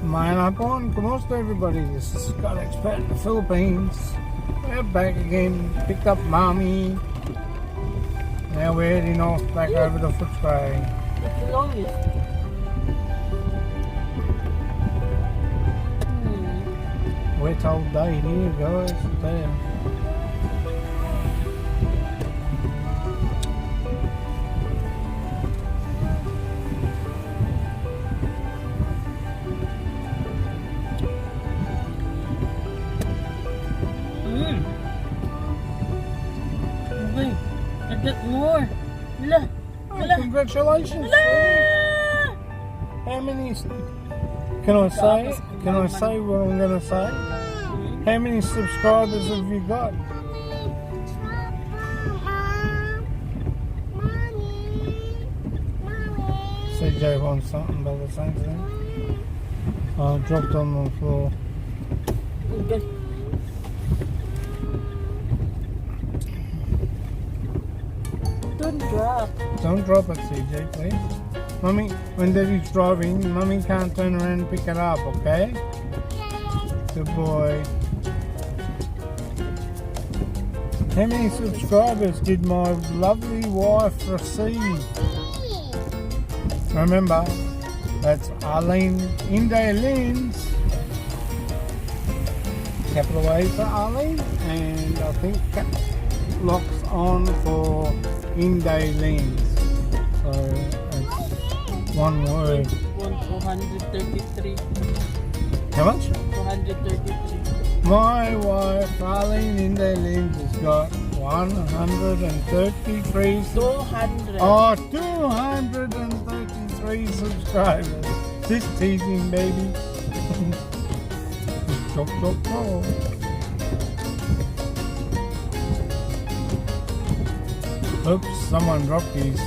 Manapon, kumusta everybody? This is Scott Expat in the Philippines. We're back again, picked up Mommy. Now we're heading off back over to Footscray. It's the longest. Wet old day here, guys. There. A bit more. Look. Oh, congratulations. How many? Can I say what I'm going to say? How many subscribers have you got? CJ wants something by the same thing. Oh, dropped on the floor. Okay. Don't drop. Don't drop it, CJ, please. Mummy, when Daddy's driving, Mummy can't turn around and pick it up, okay? Good boy. How many subscribers did my lovely wife receive? Remember, that's Arlene Inde Lens. Capital A for Arlene, and I think caps locks on for Inde Lens. So it's one word. 233. How much? 233. My wife Arlene Inde Lens has got 133 200. Oh, 233 subscribers. Just teasing, baby. Chop, chop, chop. Oops, someone dropped his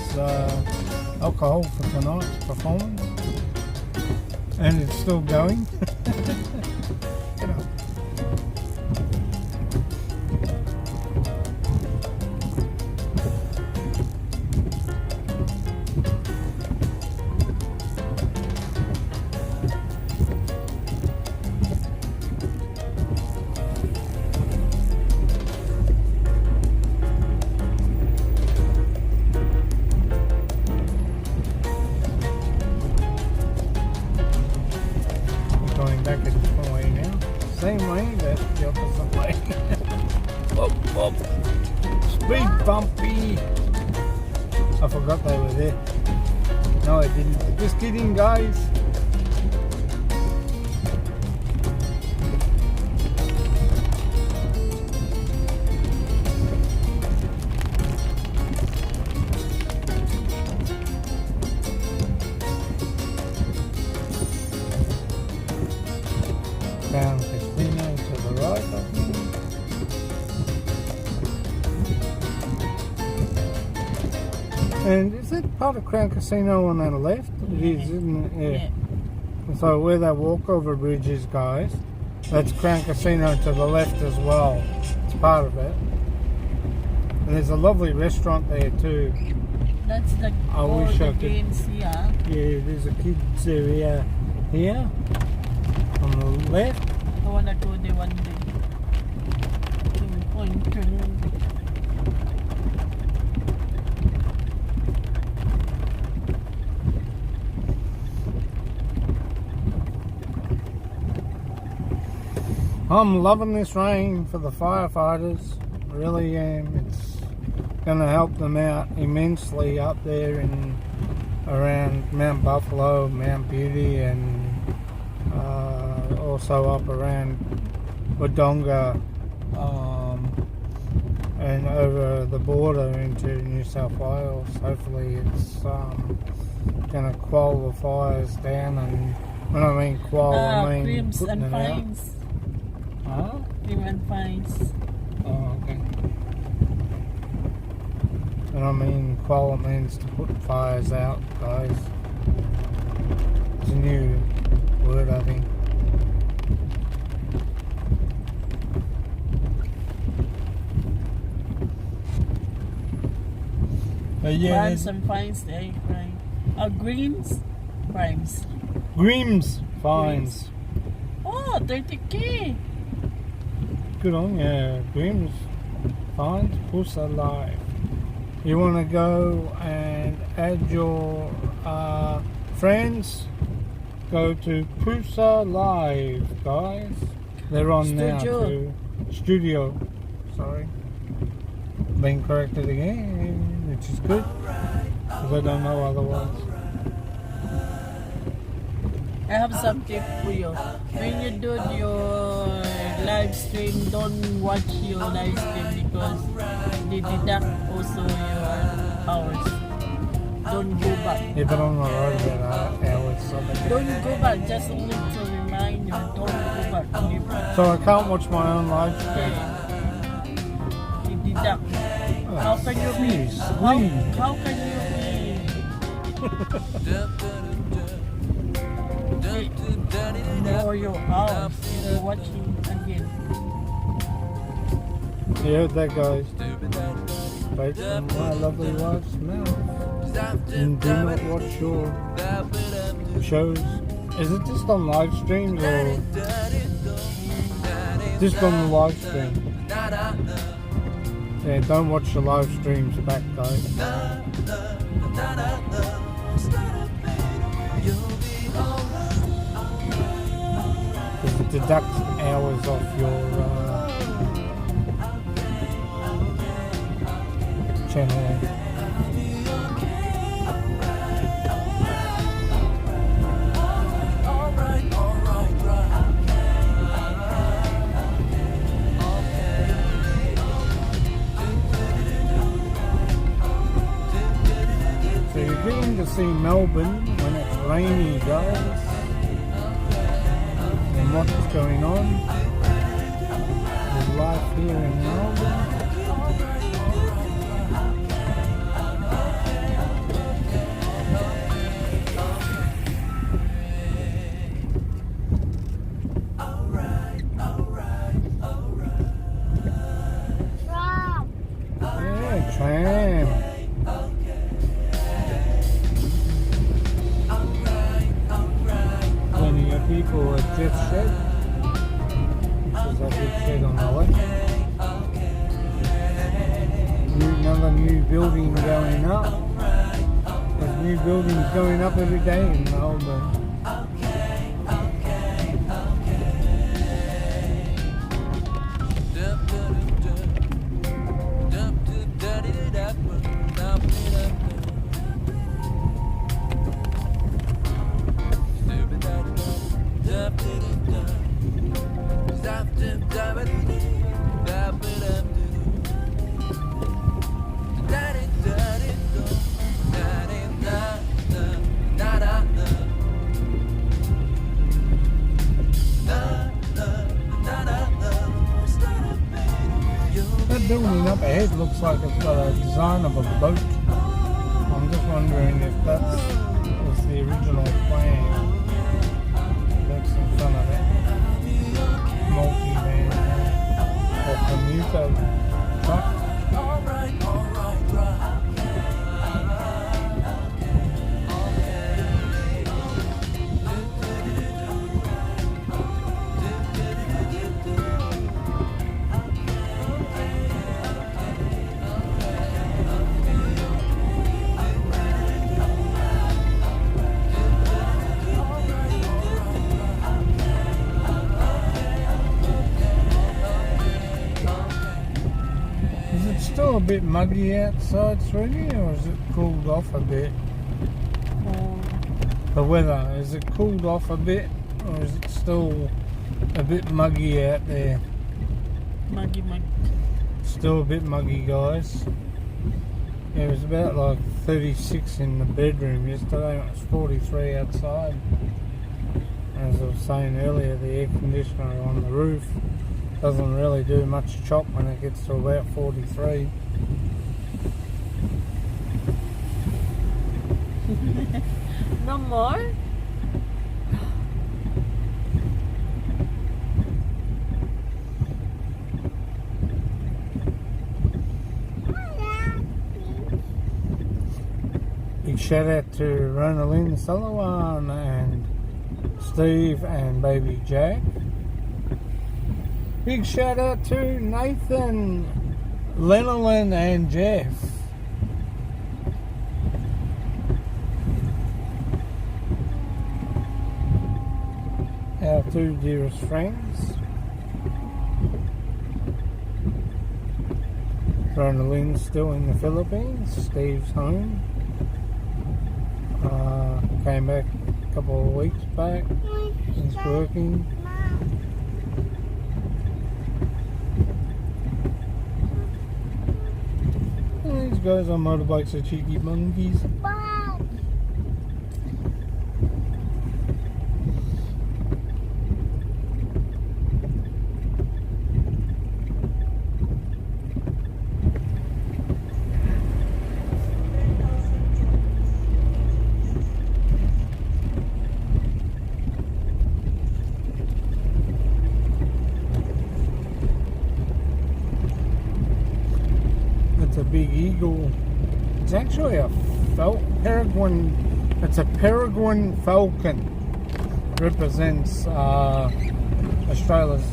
alcohol for tonight's performance. And it's still going. Get up. Going back a different way now. Same way, but the opposite way. Whoop, whoop. Speed bumpy. I forgot they were there. No, I didn't. Just kidding, guys. Crown Casino to the right, I think. And is that part of Crown Casino on the left? It is, isn't it? Yeah. So where that walkover bridge is, guys, that's Crown Casino to the left as well. It's part of it. And there's a lovely restaurant there too. That's the games here. Yeah, there's a kids area here. On the left. I wanna go there one day. I'm loving this rain for the firefighters. Really am. It's going to help them out immensely up there in around Mount Buffalo, Mount Beauty, and also up around Wodonga and over the border into New South Wales. Hopefully it's going to quell the fires down, and when I mean quell, I mean creams putting and it fines. out. Huh? Cream and fines. Oh, okay. And I mean quell means to put fires out, guys. It's a new word, I think. Crimes and fines, they crime. Greens, crimes. Grims. Fines. Oh, 30K. Good on you, Grims. Fines, puss alive. You want to go and add your friends? Go to Pusa Live, guys. They're on now too. Studio. Sorry. Being corrected again, which is good. Because I don't know otherwise. I have some tip for you. When you do your live stream, don't watch your live stream because they deduct also your hours. Don't go back. Yeah, but I'm not worried about hours. So Don't go back, just only to remind you. Don't go back. So I can't watch my own live stream. They deduct. How can you be? How can you be? Know your hours. You're watching again. You heard that, guys? Right from my lovely wife's mouth. And do not watch your shows. Is it just on live streams or just on the live stream? Yeah, don't watch the live streams back, guys. Because it deducts hours off your channel. So you're getting to see Melbourne when it's rainy, guys. And what's going on with life here in Melbourne. Yeah, tram. Plenty of people at Jeff's Shed, which is that big shed on the left. Another new building going up. There's new buildings going up every day in Melbourne. That building up ahead looks like it's got a design of a boat. I'm just wondering if that was the original plan. That's in front of it. Multi-van or commuter truck. Still a bit muggy outside, sweetie, or is it cooled off a bit? The weather, is it cooled off a bit, or is it still a bit muggy out there? Muggy. Still a bit muggy, guys. Yeah, it was about like 36 in the bedroom yesterday, it was 43 outside. As I was saying earlier, the air conditioner on the roof doesn't really do much chop when it gets to about 43. No more? Big shout out to Ronaldin Sullivan and Steve and baby Jack. Big shout out to Nathan, Lenolin and Jeff. Our two dearest friends. Ronaldin's still in the Philippines. Steve's home. Came back a couple of weeks back. He's working. And these guys on motorbikes are cheeky monkeys. A big eagle. It's actually a peregrine. It's a peregrine falcon. Represents Australia's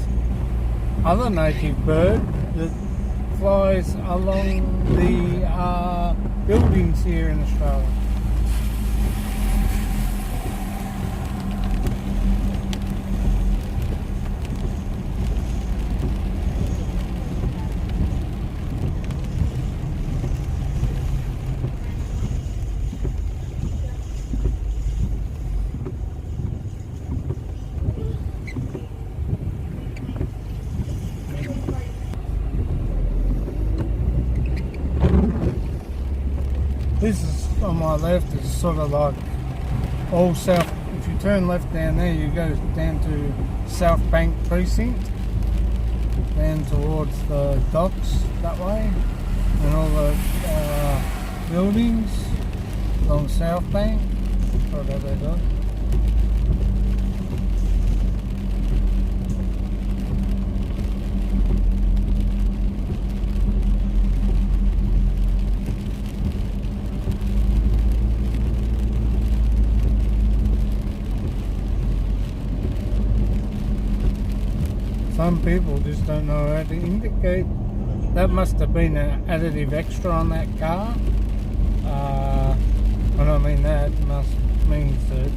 other native bird that flies along the buildings here in Australia. This is on my left, is sort of like all south. If you turn left down there, you go down to South Bank Precinct, down towards the docks that way, and all the buildings along South Bank. Sorry about that, dog. Some people just don't know how to indicate. That must have been an additive extra on that car. When I mean that, means that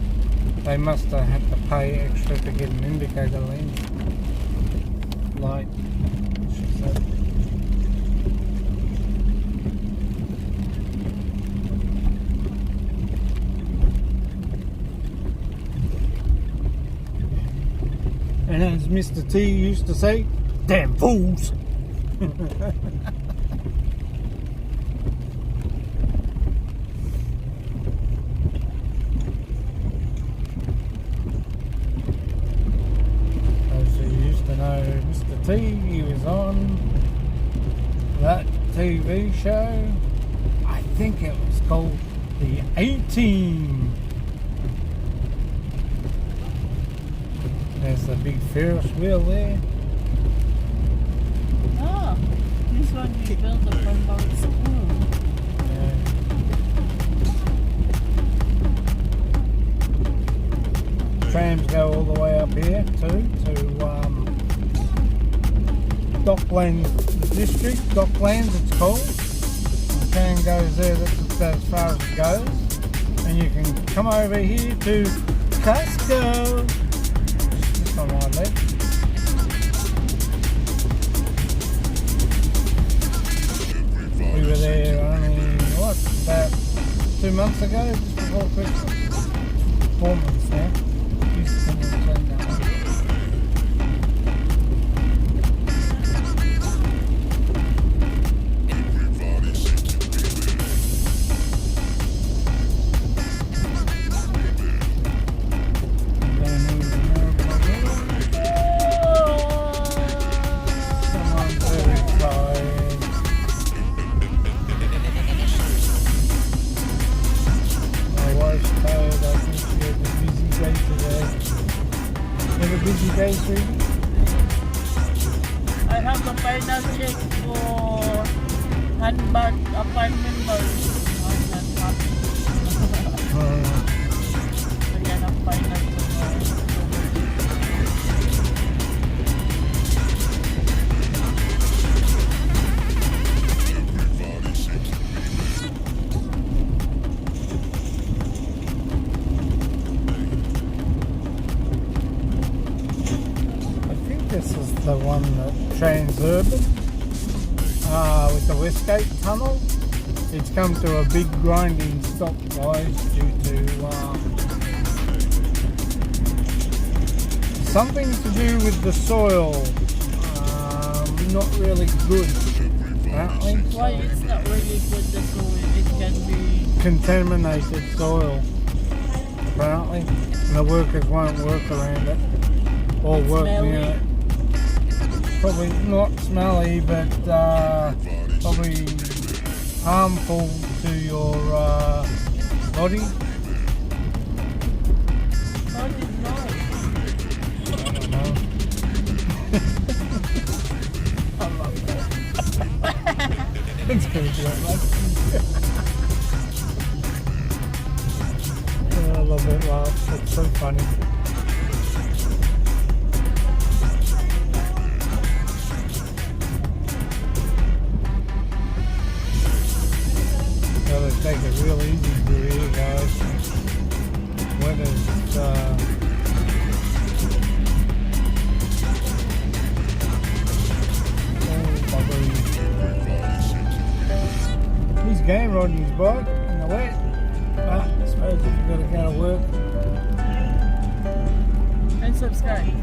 they must have had to pay extra to get an indicator light. She said. And as Mr. T used to say, damn fools! As you used to know Mr. T, he was on that TV show. I think it was called The A-Team. There's a big Ferris wheel there. Oh, this one we built up from our school. Yeah. Trams go all the way up here too, to Docklands District. Docklands it's called. The tram goes there, that's about as far as it goes. And you can come over here to Costco. On my left. We were there only, about 2 months ago, just before Christmas. 4 months now. Busy day, sweetie? I have a final check for handbag apartment balls. I'm not happy. I got a final tomorrow. the one that Transurban with the Westgate Tunnel. It's come to a big grinding stop, guys, due to something to do with the soil. Not really good, apparently. Why it's not really good, the soil? It can be Contaminated soil, apparently. And the workers won't work around it or work smelly. near it. Probably not smelly, but probably harmful to your body. How did you know? I don't know. I love that. It's gonna be like I love it, laugh. It's so funny. Gotta take it real easy through here, guys. Weather's he's game riding his bike in the wet. But I suppose if you've got to go to work. And subscribe.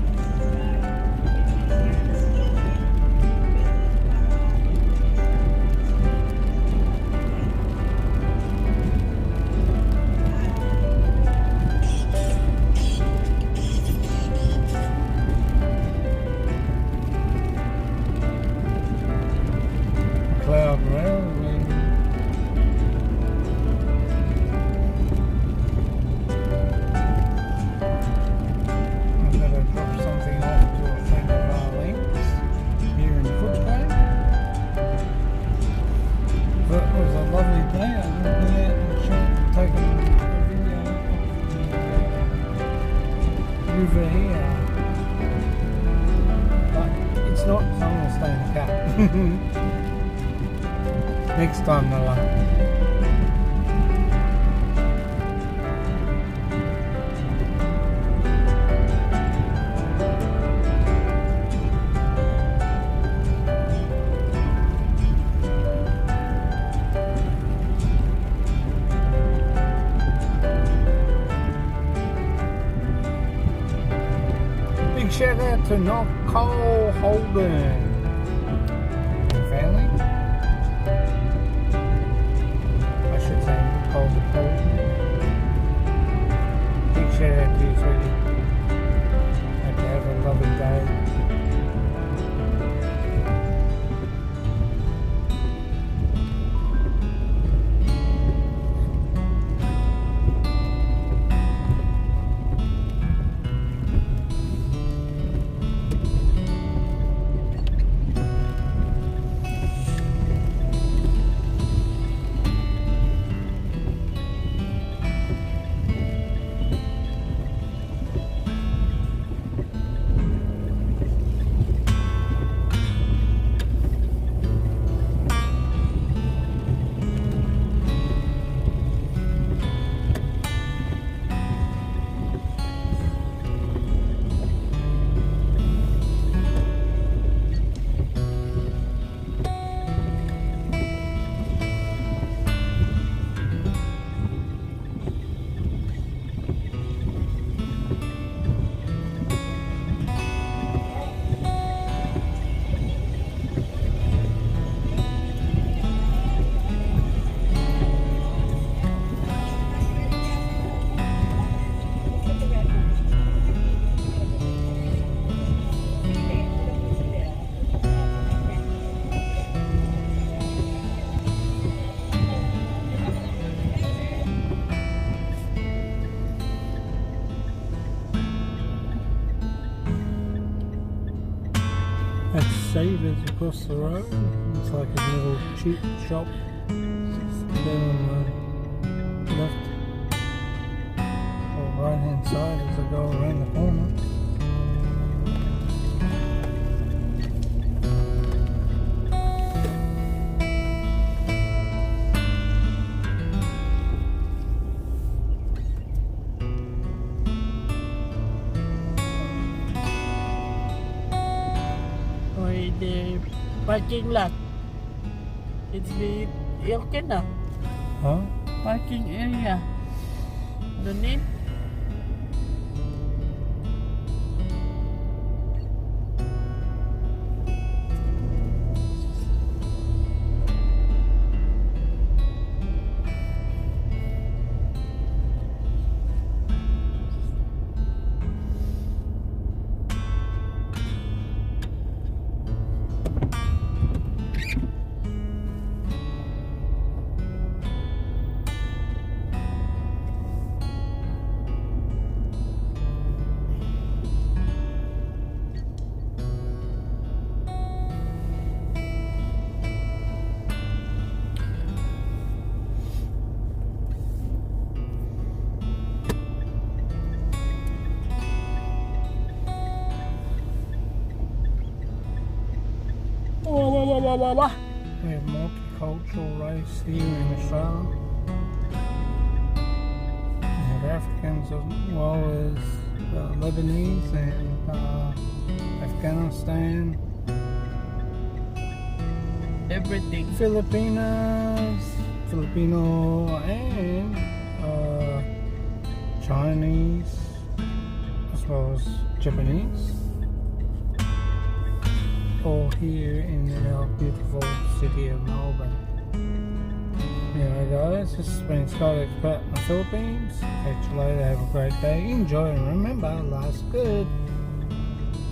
Cloud rail. I'm going to drop something off to a friend of our links here in Footscray. But it was a lovely day. I went out and taken a video of the river here. But it's not, so I'm going to stay in the car. Next time, Noah. Big shout out to Nicole Holden and family. I should say Nicole Holden. Big shout out to you, sweetie. Hope you have a lovely day. That's Savers across the road. It's like a little cheap shop down on the left or right hand side as I go around the corner. the parking lot. It's the okay na. Huh? Parking area. No need. Wah. We have multicultural race here in Australia. We have Africans as well as Lebanese and Afghanistan. Everything. Filipinos, Filipino and Chinese as well as Japanese. All here in our beautiful city of Melbourne. Anyway guys, this has been Scott Expat in the Philippines. Catch you later, have a great day, enjoy and remember, life's good.